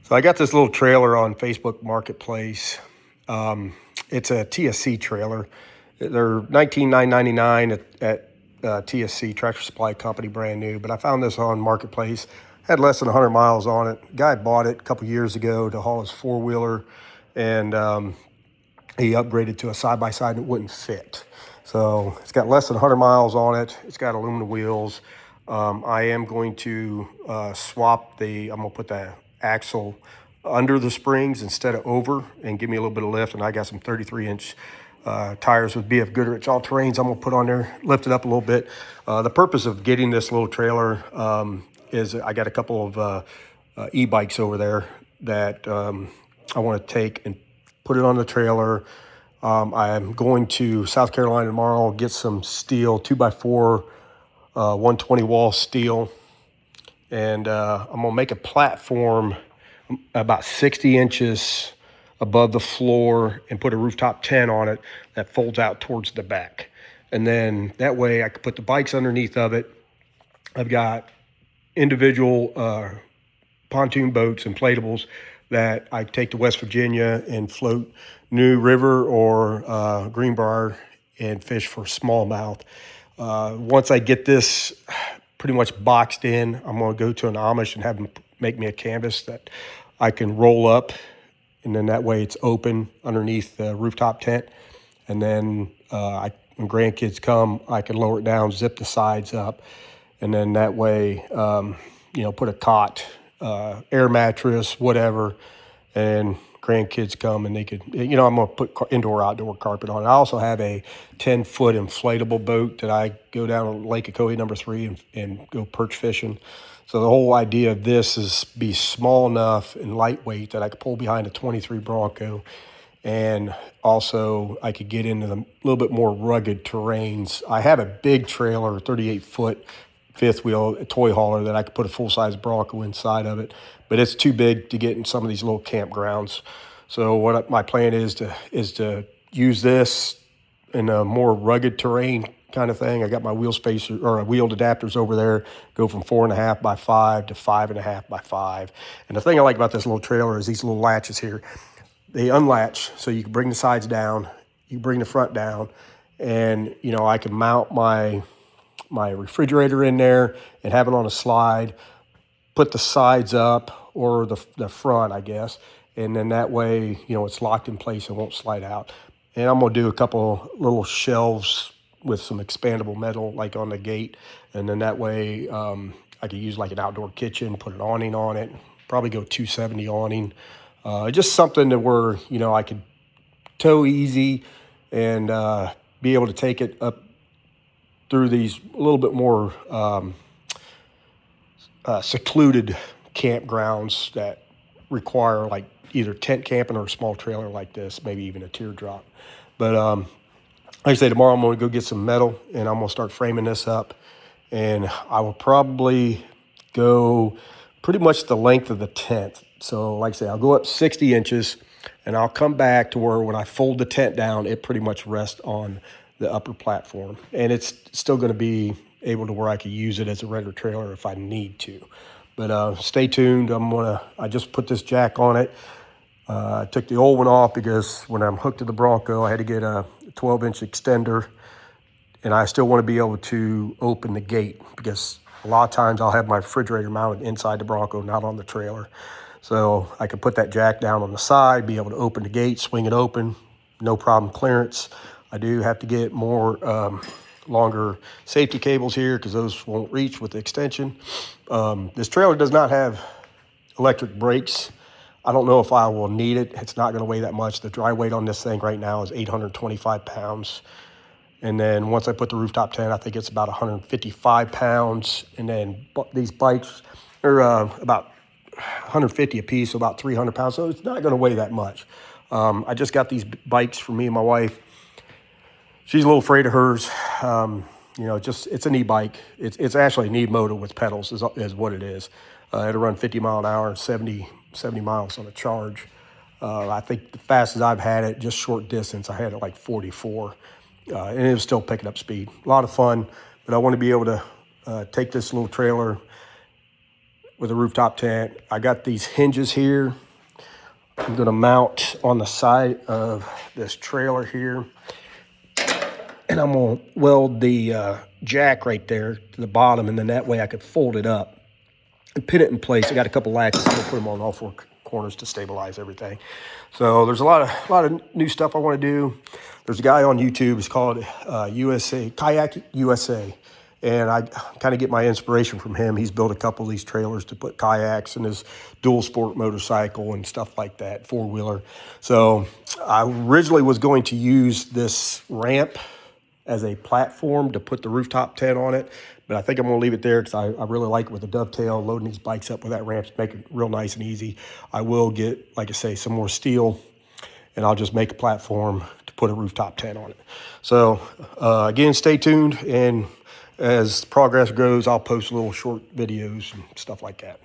So I got this little trailer on Facebook Marketplace. It's a TSC trailer. They're $19,999 at TSC, Tractor Supply Company, brand new. But I found this on Marketplace. Had less than 100 miles on it. Guy bought it a couple years ago to haul his four-wheeler, and he upgraded to a side-by-side and it wouldn't fit. So it's got less than 100 miles on it. It's got aluminum wheels. I am going to swap I'm going to put the axle under the springs instead of over and give me a little bit of lift. And I got some 33-inch tires with BF Goodrich all-terrains I'm going to put on there, lift it up a little bit. The purpose of getting this little trailer is I got a couple of e-bikes over there that I want to take and put it on the trailer. I'm going to South Carolina tomorrow, get some steel, 2x4, 120 wall steel. And I'm gonna make a platform about 60 inches above the floor and put a rooftop tent on it that folds out towards the back. And then that way I can put the bikes underneath of it. I've got individual pontoon boats, inflatables, that I take to West Virginia and float New River or Greenbrier and fish for smallmouth. Once I get this pretty much boxed in, I'm going to go to an Amish and have them make me a canvas that I can roll up, and then that way it's open underneath the rooftop tent. And then when grandkids come, I can lower it down, zip the sides up, and then that way, put a cot, air mattress, whatever, and grandkids come and they could, I'm going to put indoor, outdoor carpet on it. I also have a 10-foot inflatable boat that I go down on Lake Ocoee number 3 and go perch fishing. So the whole idea of this is be small enough and lightweight that I could pull behind a 23 Bronco. And also I could get into the little bit more rugged terrains. I have a big trailer, 38-foot fifth wheel toy hauler that I could put a full-size Bronco inside of it, but it's too big to get in some of these little campgrounds. So what my plan is to use this in a more rugged terrain kind of thing. I got my wheel spacer or wheeled adapters over there, go from 4.5 by 5 to 5.5 by 5. And the thing I like about this little trailer is these little latches here. They unlatch, so you can bring the sides down, you bring the front down, and I can mount my refrigerator in there and have it on a slide, put the sides up or the front, I guess. And then that way, it's locked in place and won't slide out. And I'm going to do a couple little shelves with some expandable metal, like on the gate. And then that way, I could use like an outdoor kitchen, put an awning on it, probably go 270 awning. Just something that where, I could tow easy and be able to take it up through these a little bit more secluded campgrounds that require like either tent camping or a small trailer like this, maybe even a teardrop. But like I say, tomorrow I'm going to go get some metal and I'm going to start framing this up. And I will probably go pretty much the length of the tent. So like I say, I'll go up 60 inches and I'll come back to where when I fold the tent down, it pretty much rests on the upper platform. And it's still going to be able to where I could use it as a regular trailer if I need to. But stay tuned. I just put this jack on it. I took the old one off because when I'm hooked to the Bronco, I had to get a 12-inch extender. And I still want to be able to open the gate because a lot of times I'll have my refrigerator mounted inside the Bronco, not on the trailer. So I could put that jack down on the side, be able to open the gate, swing it open, no problem clearance. I do have to get more longer safety cables here because those won't reach with the extension. This trailer does not have electric brakes. I don't know if I will need it. It's not going to weigh that much. The dry weight on this thing right now is 825 pounds. And then once I put the rooftop tent, I think it's about 155 pounds. And then these bikes are about 150 a piece, so about 300 pounds. So it's not going to weigh that much. I just got these bikes for me and my wife. She's a little afraid of hers. It's an e-bike. It's actually an e-motor with pedals is what it is. It'll run 50 mile an hour, 70 miles on a charge. I think the fastest I've had it, just short distance, I had it like 44. And it was still picking up speed. A lot of fun, but I want to be able to take this little trailer with a rooftop tent. I got these hinges here. I'm gonna mount on the side of this trailer here. And I'm gonna weld the jack right there to the bottom, and then that way I could fold it up and pin it in place. I got a couple latches. I'm gonna put them on all four corners to stabilize everything. So there's a lot of new stuff I want to do. There's a guy on YouTube. It's called USA Kayak USA, and I kind of get my inspiration from him. He's built a couple of these trailers to put kayaks and his dual sport motorcycle and stuff like that, 4-wheeler. So I originally was going to use this ramp as a platform to put the rooftop tent on it, but I think I'm gonna leave it there because I really like it with the dovetail, loading these bikes up with that ramp to make it real nice and easy. I will get, like I say, some more steel, and I'll just make a platform to put a rooftop tent on it. So again, stay tuned, and as progress grows, I'll post little short videos and stuff like that.